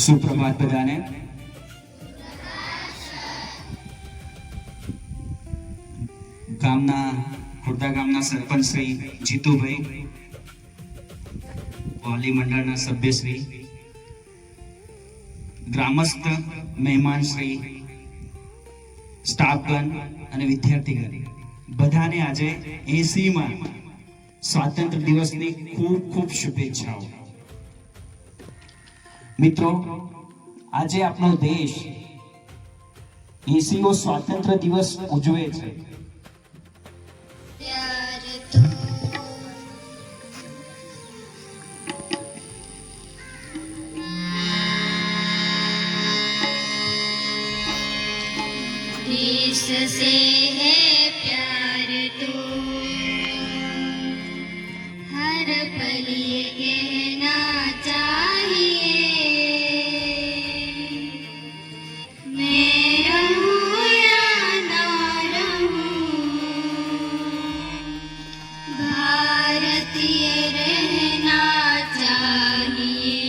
सुप्रभात बधाने। गामना खुर्दा गामना सरपंच श्री जीतुभाई, वाली मंडळना सभ्यश्री, ग्रामस्थ મહેમાન શ્રી, સ્ટાફગણ અને વિદ્યાર્થીગણ બધાને આજે 80મા સ્વાતંત્ર્ય દિવસની ખૂબ ખૂબ શુભેચ્છાઓ। મિત્રો, આજે આપણો દેશ 80મો સ્વાતંત્ર્ય દિવસ ઉજવે છે। देश से है प्यार तो हर पल ये कहना चाहिए, मैं रहूं या ना रहूं, भारतीय रहना चाहिए।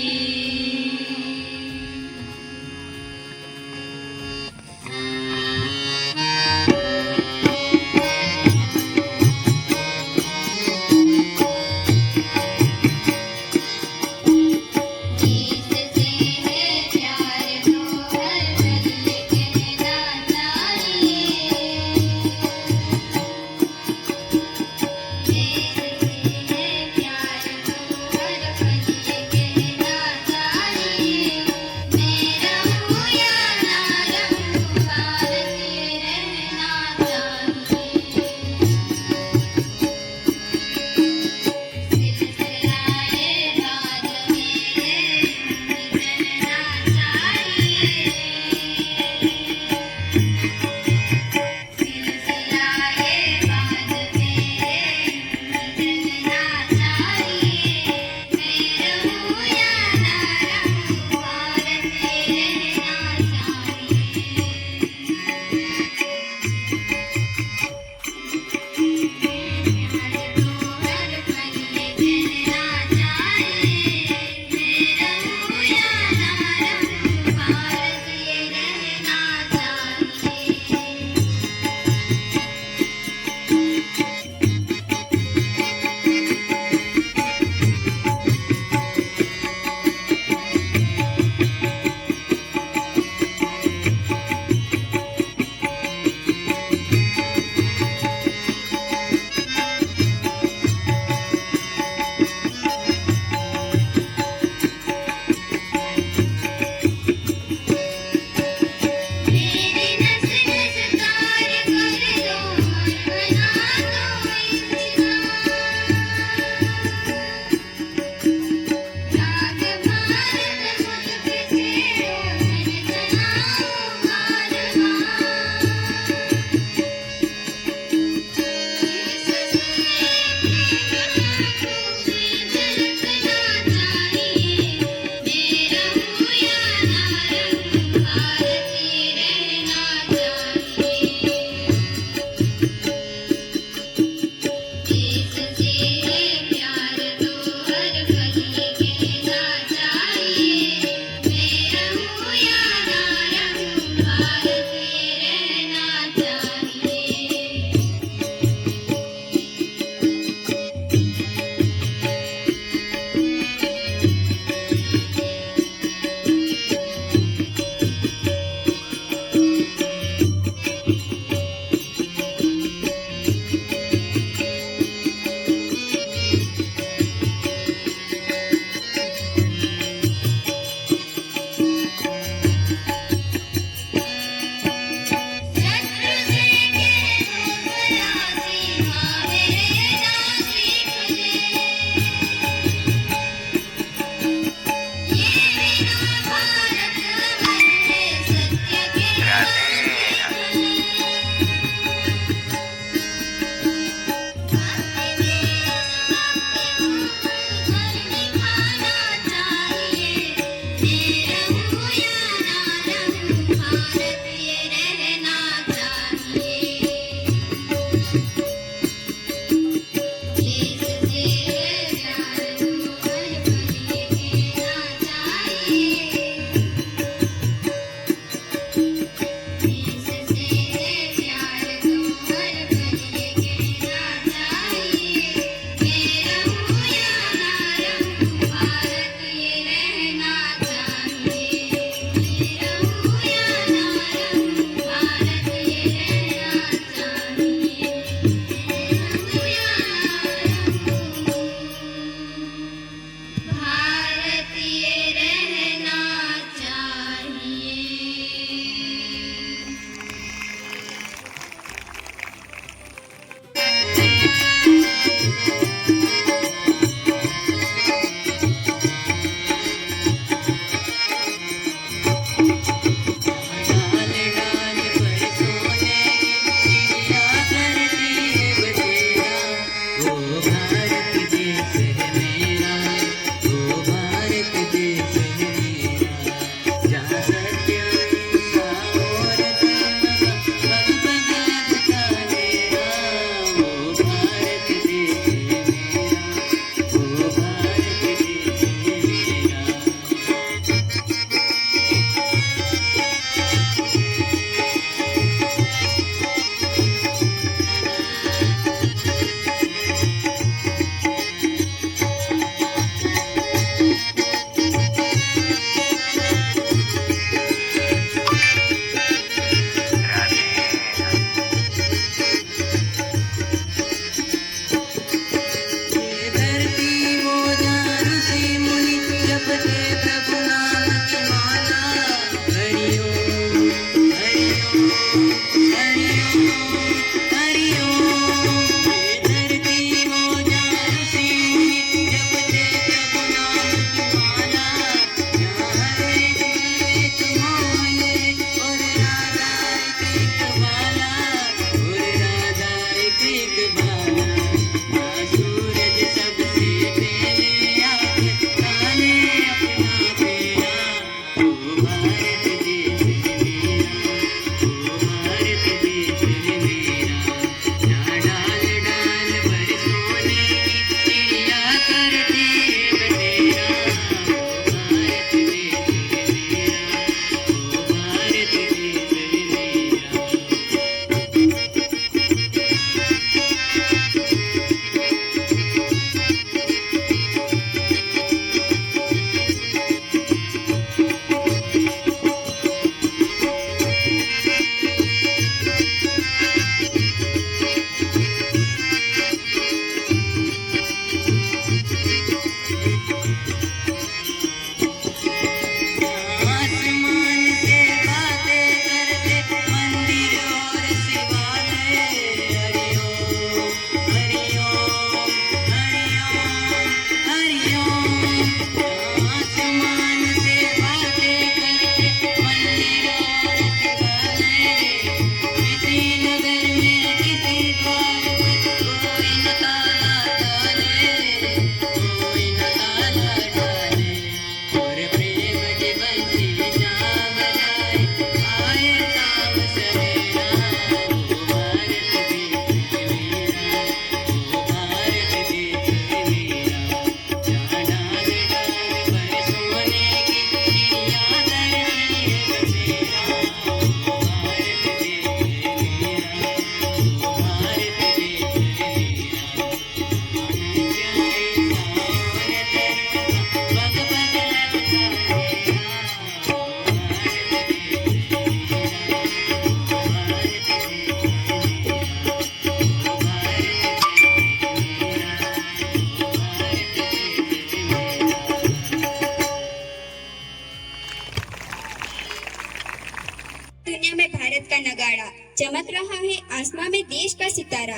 रहा है आसमां में देश का सितारा।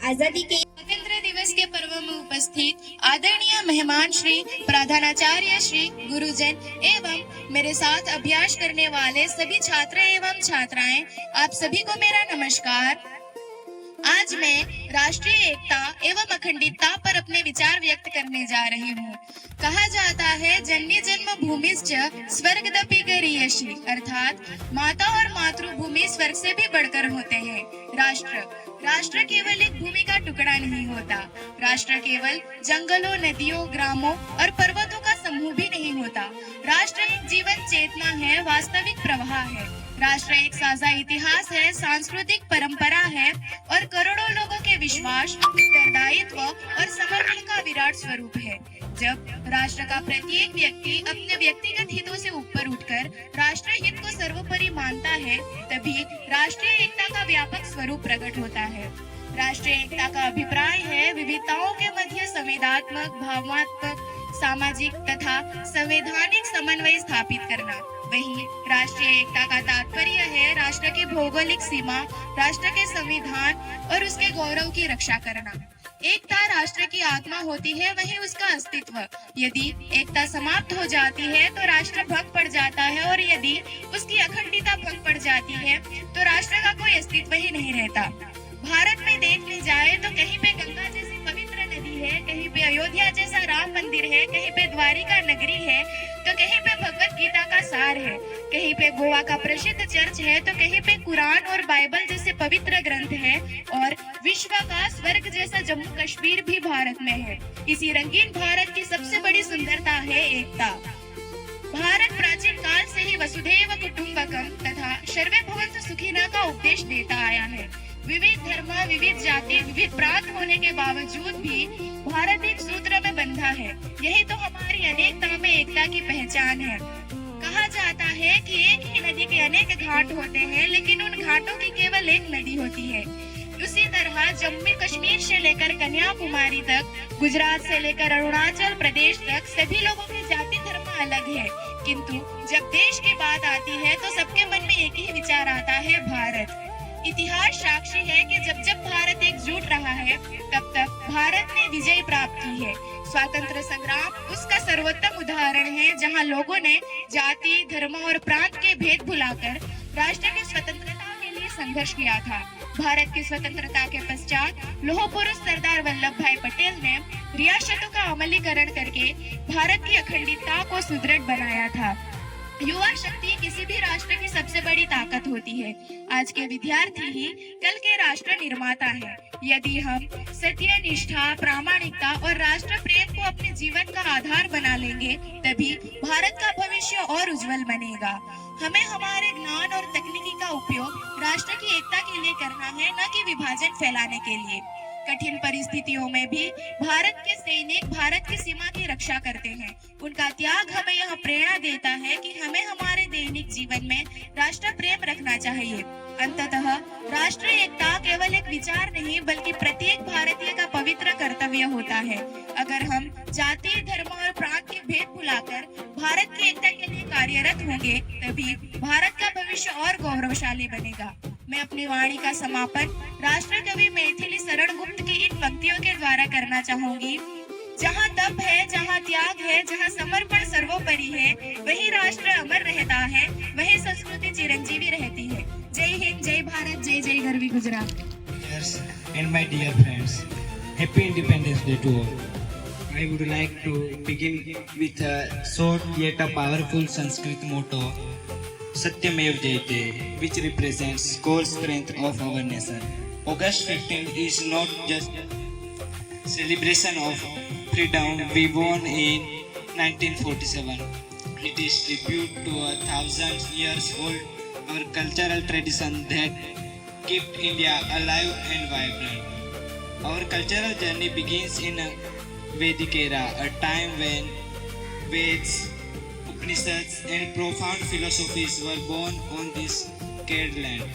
आजादी के स्वतंत्र दिवस के पर्व में उपस्थित आदरणीय मेहमान श्री प्रधानाचार्य श्री गुरुजन एवं मेरे साथ अभ्यास करने वाले सभी छात्र एवं छात्राएं, आप सभी को मेरा नमस्कार। आज मैं राष्ट्रीय एकता एवं अखंडता पर अपने विचार व्यक्त करने जा रही हूँ। कहा जाता है जननी जन्म भूमिश्च स्वर्गदपि गरीयसी, अर्थात माता और मातृभूमि स्वर्ग से भी बढ़कर होते हैं। राष्ट्र केवल एक भूमि का टुकड़ा नहीं होता। राष्ट्र केवल जंगलों, नदियों, ग्रामों और पर्वतों का समूह भी नहीं होता। राष्ट्र एक जीवन चेतना है, वास्तविक प्रवाह है। राष्ट्र एक साझा इतिहास है, सांस्कृतिक परंपरा है और करोड़ों लोगों के विश्वास, उत्तरदायित्व और समर्पण का विराट स्वरूप है। जब राष्ट्र का प्रत्येक व्यक्ति अपने व्यक्तिगत हितों से ऊपर उठकर राष्ट्र हित को सर्वोपरि मानता है, तभी राष्ट्रीय एकता का व्यापक स्वरूप प्रकट होता है। राष्ट्रीय एकता का अभिप्राय है विविधताओं के मध्य संवेदनात्मक, भावनात्मक, सामाजिक तथा संवैधानिक समन्वय स्थापित करना। वहीं राष्ट्रीय एकता का तात्पर्य है राष्ट्र की भौगोलिक सीमा, राष्ट्र के संविधान और उसके गौरव की रक्षा करना। एकता राष्ट्र की आत्मा होती है, वहीं उसका अस्तित्व। यदि एकता समाप्त हो जाती है तो राष्ट्र भंग पड़ जाता है, और यदि उसकी अखंडता भंग पड़ जाती है तो राष्ट्र का कोई अस्तित्व ही नहीं रहता। भारत में देखने जाए तो कहीं पे गंगा जैसी पवित्र नदी है, कहीं पे अयोध्या जैसा राम मंदिर है, कहीं पे द्वारिका नगरी है, तो कहीं पे भगवत गीता का सार है, कहीं पे गोवा का प्रसिद्ध चर्च है, तो कहीं पे कुरान और बाइबल जैसे पवित्र ग्रंथ है, और विश्व का स्वर्ग जैसा जम्मू कश्मीर भी भारत में है। इसी रंगीन भारत की सबसे बड़ी सुंदरता है एकता। भारत प्राचीन काल से ही वसुधैव कुटुंबकम तथा सर्वे भवन्तु सुखिनः का उपदेश देता आया है। विविध धर्म, विविध जाति, विविध प्रांत होने के बावजूद भी भारत एक सूत्र में बंधा है। यही तो हमारी अनेकता में एकता की पहचान है। कहा जाता है कि एक ही नदी के अनेक घाट होते हैं, लेकिन उन घाटों की केवल एक नदी होती है। उसी तरह जम्मू कश्मीर से लेकर कन्याकुमारी तक, गुजरात से लेकर अरुणाचल प्रदेश तक सभी लोगों के जाति धर्म अलग है, किंतु जब देश की बात आती है तो सबके मन में एक ही विचार आता है, भारत। इतिहास साक्षी है कि जब जब भारत एकजुट रहा है, तब तब भारत ने विजय प्राप्त की है। स्वातंत्र संग्राम उसका सर्वोत्तम उदाहरण है, जहां लोगों ने जाति, धर्म और प्रांत के भेद भुलाकर राष्ट्र की स्वतंत्रता के लिए संघर्ष किया था। भारत की स्वतंत्रता के पश्चात लौह पुरुष सरदार वल्लभ भाई पटेल ने रियासतों का अमलीकरण करके भारत की अखंडता को सुदृढ़ बनाया था। युवा शक्ति किसी भी राष्ट्र की सबसे बड़ी ताकत होती है। आज के विद्यार्थी ही कल के राष्ट्र निर्माता हैं। यदि हम सत्य, निष्ठा, प्रामाणिकता और राष्ट्र प्रेम को अपने जीवन का आधार बना लेंगे, तभी भारत का भविष्य और उज्जवल बनेगा। हमें हमारे ज्ञान और तकनीकी का उपयोग राष्ट्र की एकता के लिए करना है, न कि विभाजन फैलाने के लिए। कठिन परिस्थितियों में भी भारत के सैनिक भारत की सीमा की रक्षा करते हैं। उनका त्याग हमें यह प्रेरणा देता है कि हमें हमारे दैनिक जीवन में राष्ट्र प्रेम रखना चाहिए। अंततः राष्ट्रीय एकता केवल एक विचार नहीं, बल्कि प्रत्येक भारतीय का पवित्र कर्तव्य होता है। अगर हम जाति, धर्म और प्रांत के भेद भुलाकर भारत की एकता के लिए कार्यरत होंगे, तभी भारत का भविष्य और गौरवशाली बनेगा। मैं अपनी वाणी का समापन राष्ट्र कवि मैथिली शरण गुप्त की इन पंक्तियों के द्वारा करना चाहूंगी। जहाँ तप है, जहाँ त्याग है, जहाँ समर्पण सर्वोपरि है, वही राष्ट्र अमर रहता है, वही संस्कृति चिरंजीवी रहती है। जय हिंद, जय भारत, जय जय Garvi Gujarat. Yes, and my dear friends, happy Independence Day to all. I would like to begin with a short yet a powerful Sanskrit motto, Satyamev Jayate, which represents core strength of our nation. August 15 is not just celebration of freedom we won in 1947. It is tribute to a 1,000 years old our cultural tradition that kept India alive and vibrant. Our cultural journey begins in a Vedic era, a time when Veds, Upanishads and profound philosophies were born on this sacred land.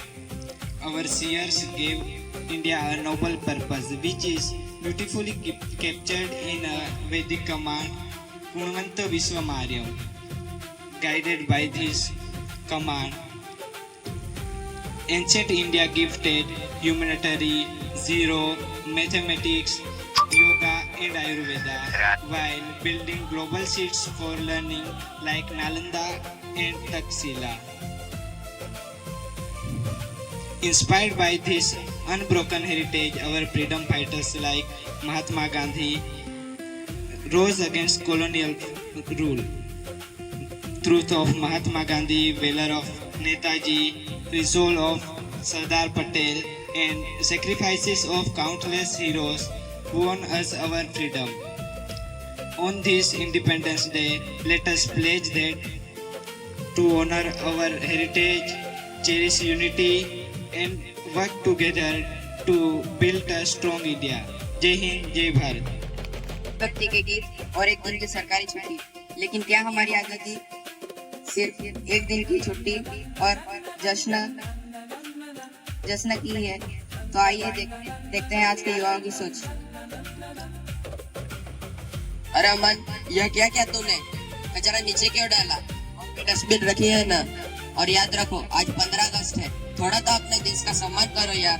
Our seers gave India a noble purpose, which is beautifully captured in a Vedic command, Punvanta Vishwamaryam. Guided by this command, Ancient India gifted humanitarian, zero, mathematics, yoga, and Ayurveda, while building global seats for learning like Nalanda and Taxila. Inspired by this unbroken heritage, our freedom fighters like Mahatma Gandhi rose against colonial rule. Truth of Mahatma Gandhi, valor of Netaji, resolve of Sardar Patel, and sacrifices of countless heroes won us our freedom. On this Independence Day, let us pledge that to honor our heritage, cherish unity, and work together to build a strong India. जय हिंद, जय भारत। भक्ति के गीत और एक दिन की सरकारी छुट्टी, लेकिन क्या हमारी आजादी सिर्फ एक दिन की छुट्टी और जश्न की है? तो आइए देखते हैं आज के युवाओं की सोच। अरे अमन, यह क्या क्या तूने कचरा नीचे क्यों डाला? डस्टबिन रखी है ना? और याद रखो, आज 15 अगस्त है, थोड़ा तो अपने देश का सम्मान करो यार।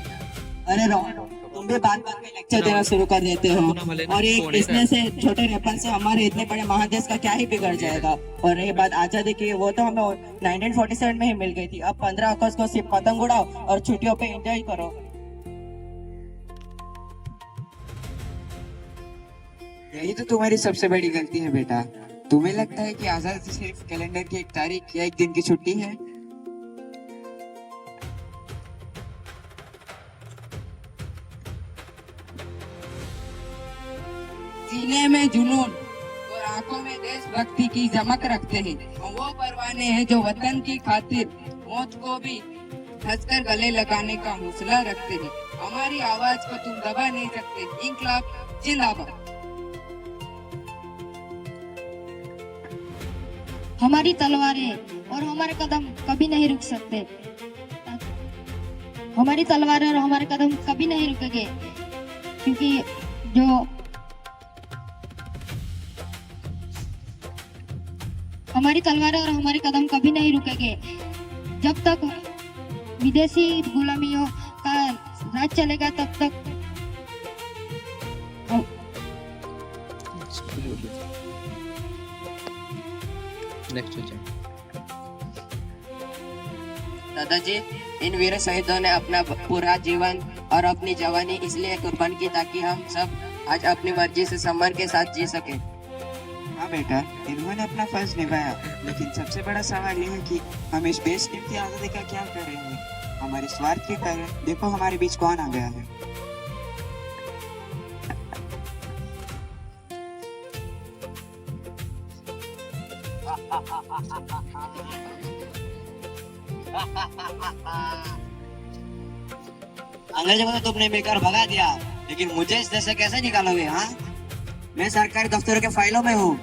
अरे रोहन, तुम भी बात बात में लेक्चर देना शुरू कर देते हो, और एक इसमें से छोटे रेपन से हमारे इतने बड़े महादेश का क्या ही बिगड़ जाएगा। और ये बात आजादी की, वो तो हमें 1947 में ही मिल गई थी। अब 15 अगस्त को सिर्फ पतंग उड़ाओ और छुट्टियों पे एंजॉय करो। यही तो तुम्हारी सबसे बड़ी गलती है बेटा। तुम्हें लगता है कि आजादी सिर्फ कैलेंडर की एक तारीख या एक दिन की छुट्टी है? सीने में जुनून और आंखों में देशभक्ति की चमक रखते हैं। हम वो परवाने हैं जो वतन की खातिर मौत को भी हंसकर गले लगाने का हौसला रखते हैं। हमारी आवाज को तुम दबा नहीं सकते। इंकलाब जिंदाबाद। हमारी तलवारें और हमारे कदम कभी नहीं रुक सकते। हमारी तलवारें और हमारे कदम कभी नहीं रुकेंगे, क्योंकि जो हमारी तलवारें और हमारे कदम कभी नहीं रुकेंगे जब तक विदेशी गुलामियों का राज चलेगा, तब तक दादाजी, इन वीर शहीदों ने अपना पूरा जीवन और अपनी जवानी इसलिए कुर्बान की ताकि हम सब आज अपनी मर्जी से सम्मान के साथ जी सके। हाँ बेटा, इन्होंने अपना फर्ज निभाया, लेकिन सबसे बड़ा सवाल यह है कि हम इस बेशकीमती आजादी का क्या करेंगे? हमारे स्वार्थ के कारण देखो हमारे बीच कौन आ गया है। अंग्रेजों को तो तुमने बेकार भगा दिया, लेकिन मुझे इस देश से कैसे निकालोगे? हाँ, मैं सरकारी दफ्तरों के फाइलों में हूँ,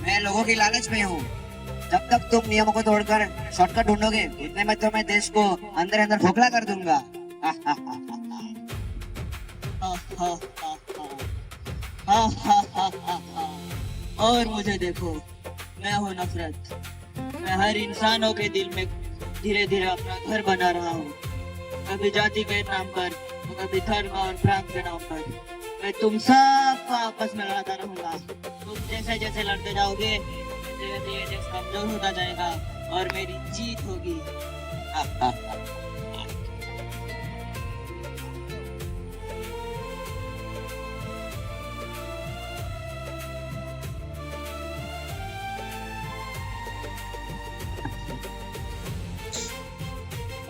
मैं लोगों की लालच में हूँ। जब तक तुम नियमों को तोड़कर शॉर्टकट ढूंढोगे, इतने में तो मैं देश को अंदर अंदर खोखला कर दूंगा। और मुझे देखो, मैं हूँ नफरत। मैं हर इंसानों के दिल में धीरे धीरे अपना घर बना रहा हूँ, कभी जाति के नाम पर, तो कभी धर्म और प्रांत के नाम पर। मैं तुम सबको आपस में लड़ाता रहूंगा। तुम जैसे जैसे लड़ते जाओगे, धीरे धीरे देश कमजोर होता जाएगा और मेरी जीत होगी।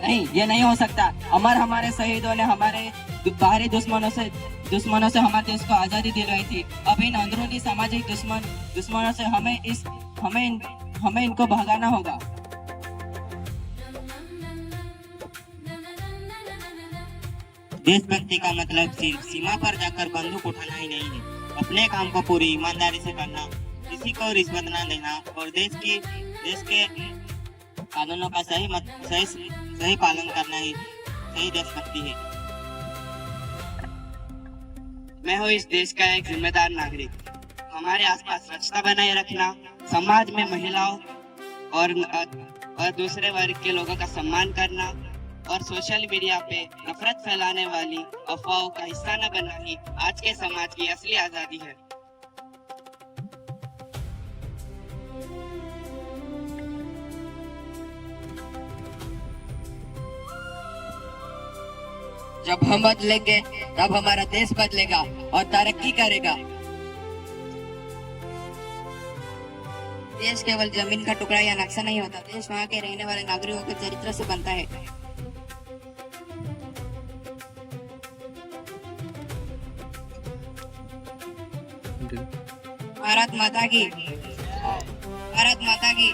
नहीं, ये नहीं हो सकता। हमारे शहीदों ने हमारे बाहरी दुश्मनों से हमारे देश को आजादी दिलवाई थी। अब इन अंदरूनी सामाजिक दुश्मनों से हमें इनको भगाना होगा। देशभक्ति का मतलब सिर्फ सीमा पर जाकर बंदूक उठाना ही नहीं है, अपने काम को पूरी ईमानदारी से करना, किसी को रिश्वत न देना और देश के कानूनों का सही पालन करना ही सही देशभक्ति है। मैं हूँ इस देश का एक जिम्मेदार नागरिक। हमारे आसपास स्वच्छता बनाए रखना, समाज में महिलाओं और दूसरे वर्ग के लोगों का सम्मान करना और सोशल मीडिया पे नफरत फैलाने वाली अफवाहों का हिस्सा न बनना ही आज के समाज की असली आजादी है। जब हम बदलेंगे तब हमारा देश बदलेगा और तरक्की करेगा। देश केवल जमीन का टुकड़ा या नक्शा नहीं होता, देश वहाँ के रहने वाले नागरिकों के चरित्र से बनता है। भारत माता की, भारत माता की।